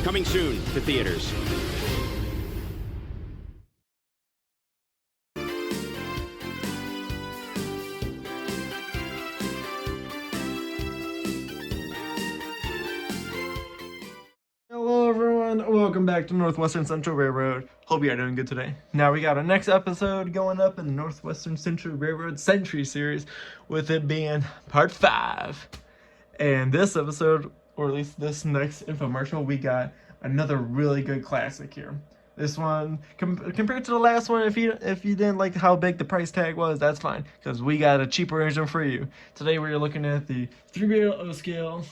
Coming soon to theaters. Hello everyone, welcome back to Northwestern Central Railroad. Hope you are doing good today. Now we got our next episode going up in the Northwestern Central Railroad Century series, with it being part 5. And this episode, or at least this next infomercial, we got another really good classic here. This one, compared to the last one, if you didn't like how big the price tag was, that's fine, because we got a cheaper version for you. Today we're looking at the 3-rail O-scale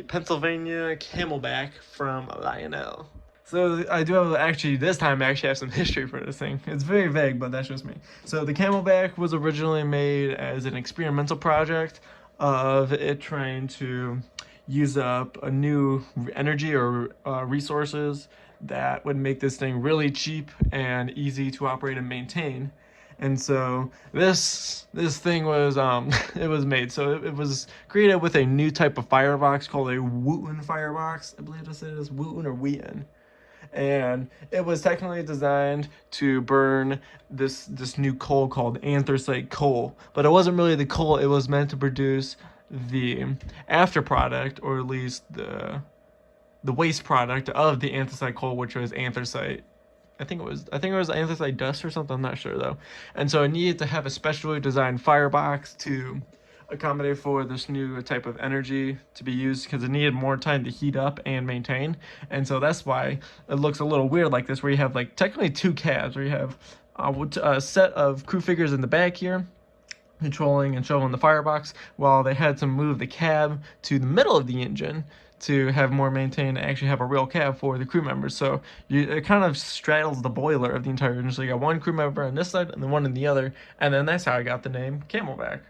Pennsylvania Camelback from Lionel. So I do have this time I have some history for this thing. It's very vague, but that's just me. So the Camelback was originally made as an experimental project of it trying to use up a new energy or resources that would make this thing really cheap and easy to operate and maintain. And so this thing was it was made. So it was created with a new type of firebox called a Wooten firebox. I believe it is Wooten or Wheaton. And it was technically designed to burn this new coal called anthracite coal. But it wasn't really the coal, it was meant to produce the after product, or at least the waste product of the anthracite coal, which was anthracite. I think it was anthracite dust or something, I'm not sure though. And so it needed to have a specially designed firebox to accommodate for this new type of energy to be used, because it needed more time to heat up and maintain. And so that's why it looks a little weird like this, where you have like technically 2 cabs, where you have a set of crew figures in the back here controlling and shoveling the firebox, while they had to move the cab to the middle of the engine to have more maintained and actually have a real cab for the crew members. So it kind of straddles the boiler of the entire engine. So you got one crew member on this side and then one on the other, and then that's how I got the name Camelback.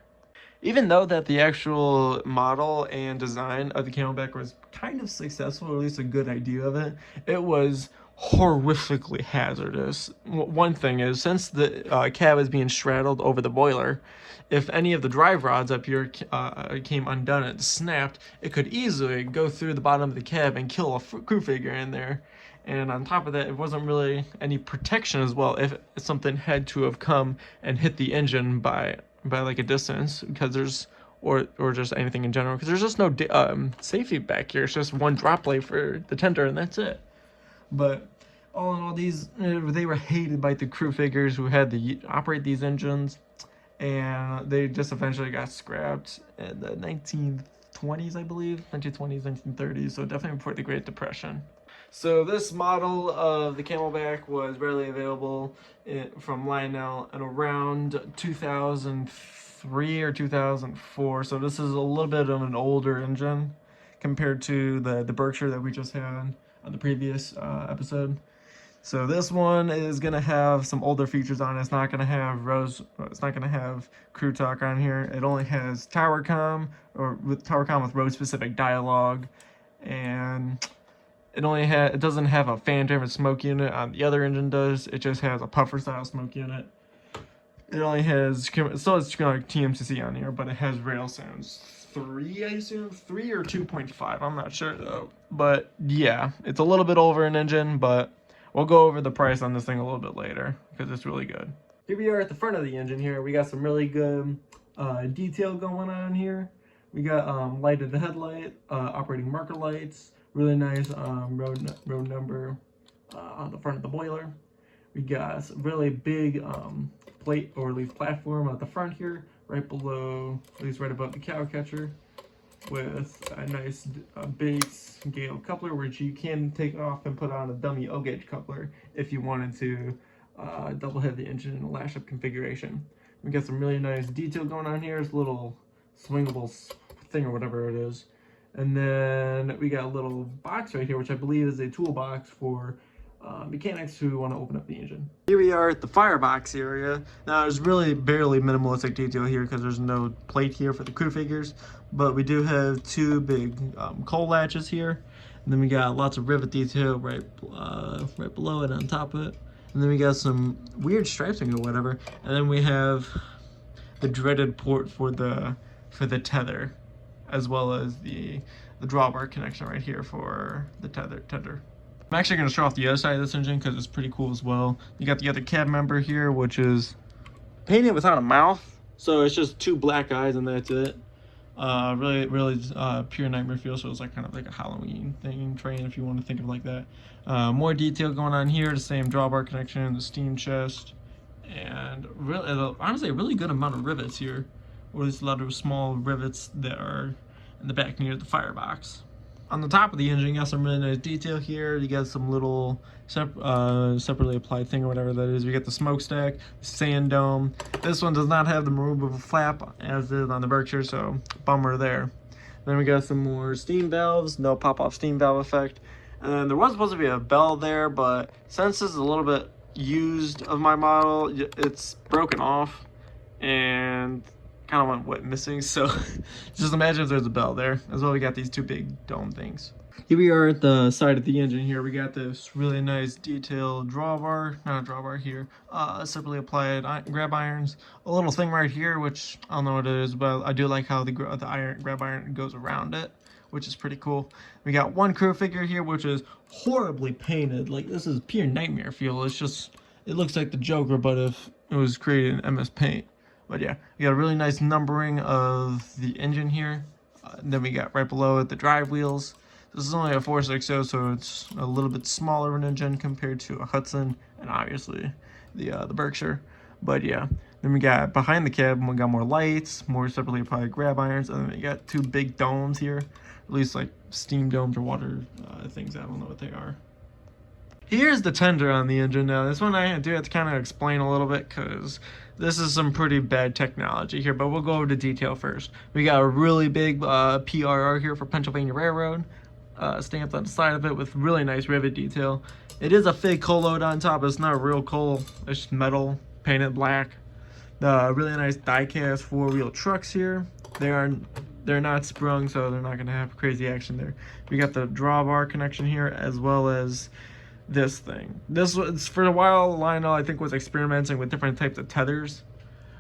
Even though that the actual model and design of the Camelback was kind of successful, or at least a good idea of it, it was horrifically hazardous. One thing is, since the cab is being straddled over the boiler, if any of the drive rods up here came undone and snapped, it could easily go through the bottom of the cab and kill a crew figure in there. And on top of that, it wasn't really any protection as well if something had to have come and hit the engine by like a distance, because there's or just anything in general, because there's just no safety back here. It's just one drop plate for the tender and that's it. But all in all, they were hated by the crew figures who had to operate these engines, and they just eventually got scrapped in the 1920s, I believe, 1920s, 1930s, so definitely before the Great Depression. So this model of the Camelback was readily available from Lionel in around 2003 or 2004, so this is a little bit of an older engine compared to the Berkshire that we just had on the previous episode. So this one is gonna have some older features on it. It's not gonna have crew talk on here. It only has tower comm with road specific dialogue, and it doesn't have a fan driven smoke unit on the other engine does. It just has a puffer style smoke unit. It only has still has TMCC on here, but it has rail sounds 3, I assume 3 or 2.5. I'm not sure though. But yeah, it's a little bit over an engine, but we'll go over the price on this thing a little bit later because it's really good. Here we are at the front of the engine here. We got some really good detail going on here. We got lighted headlight, operating marker lights, really nice road number on the front of the boiler. We got a really big plate, or at least platform at the front here, right below, at least right above the cow catcher, with a nice base Gale coupler, which you can take off and put on a dummy O-gauge coupler if you wanted to double head the engine in a lash up configuration. We got some really nice detail going on here. It's a little swingable thing or whatever it is. And then we got a little box right here, which I believe is a toolbox for mechanics who want to open up the engine. Here we are at the firebox area. Now there's really barely minimalistic detail here because there's no plate here for the crew figures, but we do have 2 big coal latches here, and then we got lots of rivet detail right below it, on top of it, and then we got some weird striping or whatever, and then we have the dreaded port for the tether, as well as the the drawbar connection right here for the tender. I'm actually going to show off the other side of this engine because it's pretty cool as well. You got the other cab member here, which is painted without a mouth, so it's just two black eyes and that's it. Really pure nightmare feel, so it's like kind of like a Halloween thing, train, if you want to think of it like that. More detail going on here, the same drawbar connection, the steam chest, and really, honestly, a really good amount of rivets here, or at least a lot of small rivets that are in the back near the firebox. On the top of the engine, you got some really nice detail here. You got some little separately applied thing or whatever that is. We got the smokestack, sand dome. This one does not have the removable flap as is on the Berkshire, so bummer there. Then we got some more steam valves, no pop-off steam valve effect. And then there was supposed to be a bell there, but since this is a little bit used of my model, it's broken off and kind of went missing, so just imagine if there's a bell there. As well, we got these two big dome things. Here we are at the side of the engine here. We got this really nice detailed drawbar, not a drawbar here, separately applied grab irons. A little thing right here, which I don't know what it is, but I do like how the grab iron goes around it, which is pretty cool. We got one crew figure here, which is horribly painted. Like, this is pure nightmare feel. It's just, it looks like the Joker, but if it was created in MS Paint. But yeah, we got a really nice numbering of the engine here. Then we got right below it the drive wheels. This is only a 460, so it's a little bit smaller of an engine compared to a Hudson and obviously the Berkshire. But yeah, then we got behind the cab, we got more lights, more separately applied grab irons, and then we got two big domes here, at least like steam domes or water things. I don't know what they are. Here's the tender on the engine. Now this one I do have to kind of explain a little bit because this is some pretty bad technology here, but we'll go over the detail first. We got a really big PRR here for Pennsylvania Railroad, stamped on the side of it with really nice rivet detail. It is a fake coal load on top. It's not real coal. It's just metal painted black. Really nice die-cast four-wheel trucks here. They're not sprung, so they're not going to have crazy action there. We got the drawbar connection here as well as this thing. This was, for a while, Lionel I think was experimenting with different types of tethers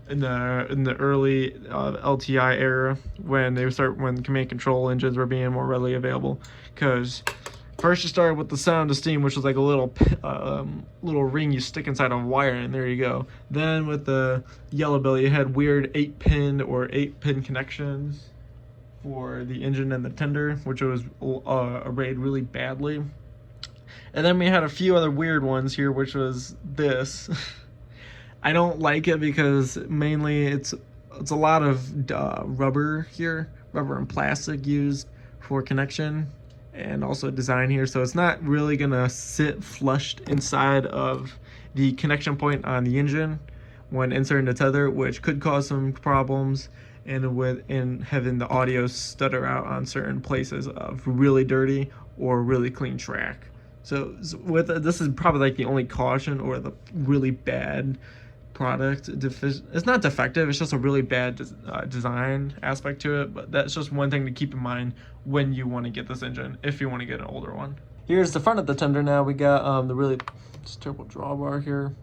in the early LTI era when command control engines were being more readily available. Because first you started with the sound of steam, which was like a little ring you stick inside a wire, and there you go. Then with the Yellow Belly, you had weird 8-pin connections for the engine and the tender, which was arrayed really badly. And then we had a few other weird ones here, which was this. I don't like it because mainly it's a lot of rubber here, rubber and plastic used for connection and also design here. So it's not really gonna sit flushed inside of the connection point on the engine when inserting the tether, which could cause some problems and having the audio stutter out on certain places of really dirty or really clean track. So this is probably like the only caution or the really bad product. It's not defective, it's just a really bad design aspect to it, but that's just one thing to keep in mind when you want to get this engine, if you want to get an older one. Here's the front of the tender now. We got the really terrible drawbar here.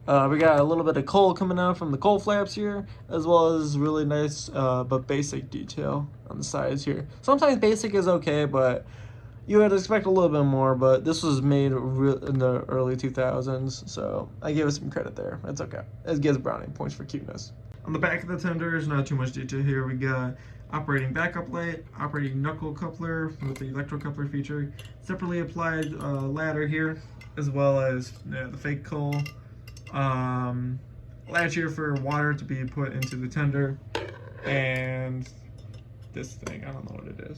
We got a little bit of coal coming out from the coal flaps here, as well as really nice but basic detail on the sides here. Sometimes basic is okay, but you would expect a little bit more, but this was made in the early 2000s, so I give it some credit there. It's okay. It gives brownie points for cuteness. On the back of the tender, there's not too much detail here. We got operating backup light, operating knuckle coupler with the electro coupler feature, separately applied ladder here, as well as the fake coal, latch here for water to be put into the tender, and this thing, I don't know what it is.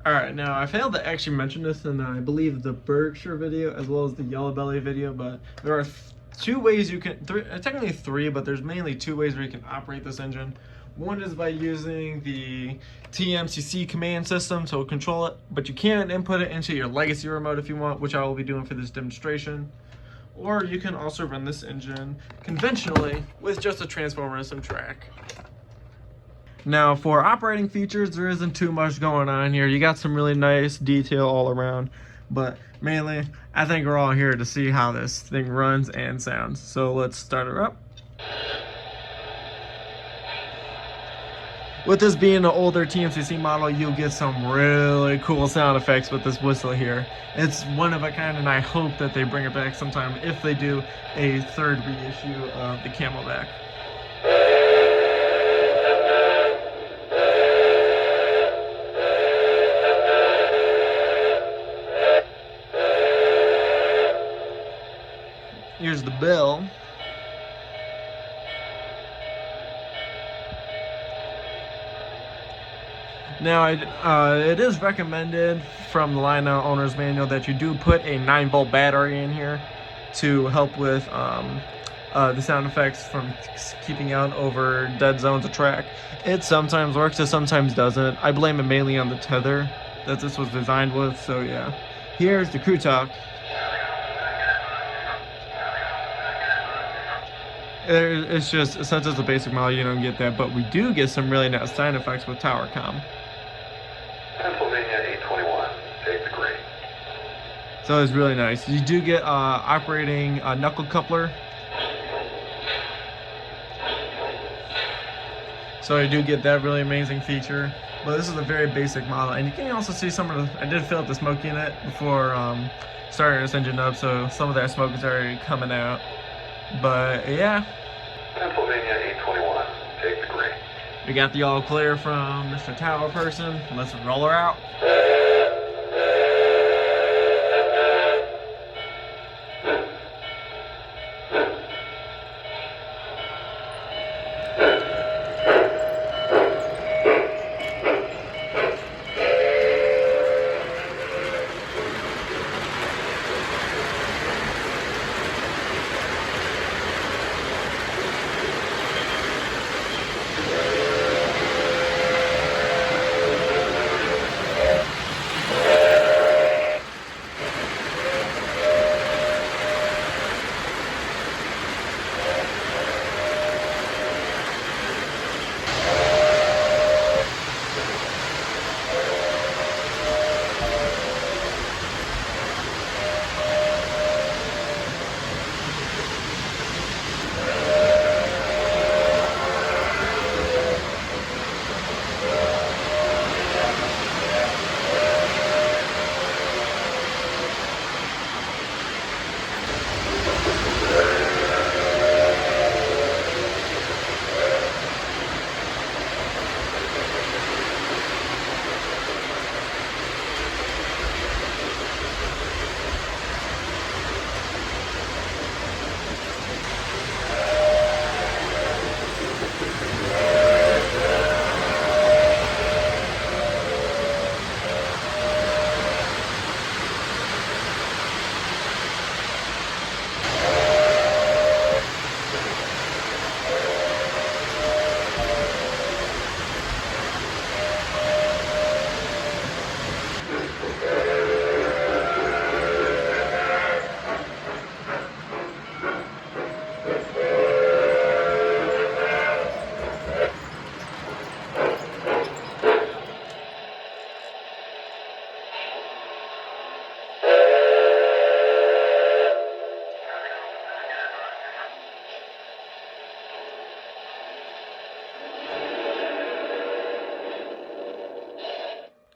Alright, now I failed to actually mention this in I believe the Berkshire video as well as the Yellow Belly video, but there are two ways you can, technically three, but there's mainly two ways where you can operate this engine. One is by using the TMCC command system to control it, but you can input it into your legacy remote if you want, which I will be doing for this demonstration. Or you can also run this engine conventionally with just a transformer and some track. Now for operating features, there isn't too much going on here. You got some really nice detail all around, but mainly I think we're all here to see how this thing runs and sounds. So let's start her up. with this being an older TMCC model, you'll get some really cool sound effects with this whistle here. It's one of a kind, and I hope that they bring it back sometime if they do a third reissue of the Camelback. Here's the bell. Now, it is recommended from the line owner's manual that you do put a 9-volt battery in here to help with the sound effects from keeping out over dead zones of track. It sometimes works, it sometimes doesn't. I blame it mainly on the tether that this was designed with, so yeah. Here's the crew talk. It's just, since it's a basic model, you don't get that, but we do get some really nice sound effects with tower comm. Pennsylvania 821, take the green. So it's really nice. You do get operating knuckle coupler. So you do get that really amazing feature. But this is a very basic model, and you can also see some of the, I did fill up the smoke unit before starting this engine up, so some of that smoke is already coming out. But yeah. Pennsylvania 821, take the green. We got the all clear from Mr. Tower Person. Let's roll her out.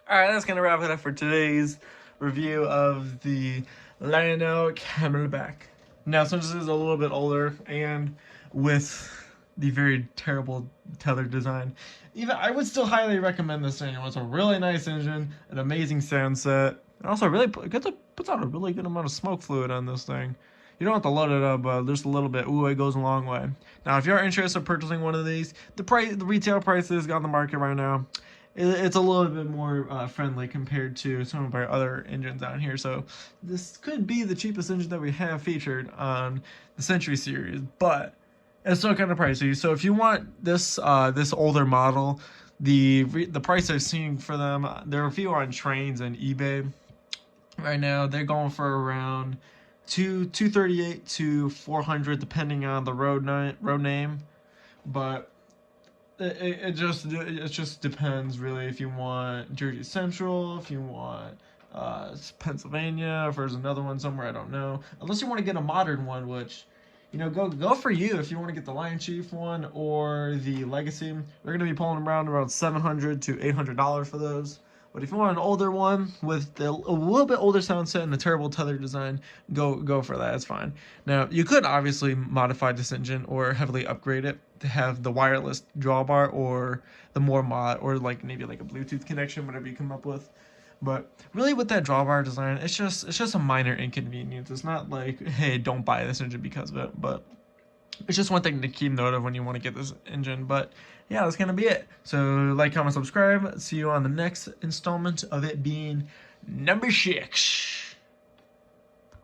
Alright, that's going to wrap it up for today's review of the Lionel Camelback. Now, since this is a little bit older and with the very terrible tether design, even I would still highly recommend this engine. It's a really nice engine, an amazing sound set, and also really puts out a really good amount of smoke fluid on this thing. You don't have to load it up, but just a little bit. Ooh, it goes a long way. Now, if you're interested in purchasing one of these, the retail price is on the market right now. It's a little bit more friendly compared to some of our other engines out here. So this could be the cheapest engine that we have featured on the Century series, but it's still kind of pricey. So if you want this this older model, the price I've seen for them, there are a few on Trains and eBay right now. They're going for around $238 to $400 depending on the road name, but it just depends really if you want Jersey Central, if you want Pennsylvania, if there's another one somewhere, I don't know. Unless you want to get a modern one, which, go for you if you want to get the Lion Chief one or the Legacy. They're going to be pulling around $700 to $800 for those. But if you want an older one with a little bit older sound set and a turbo tether design, go for that. It's fine. Now, you could obviously modify this engine or heavily upgrade it to have the wireless drawbar or the more mod or maybe a Bluetooth connection, whatever you come up with. But really, with that drawbar design, it's just a minor inconvenience. It's not like, hey, don't buy this engine because of it. But it's just one thing to keep note of when you want to get this engine. But yeah, that's gonna be it. So like, comment, subscribe. See you on the next installment of it being number 6.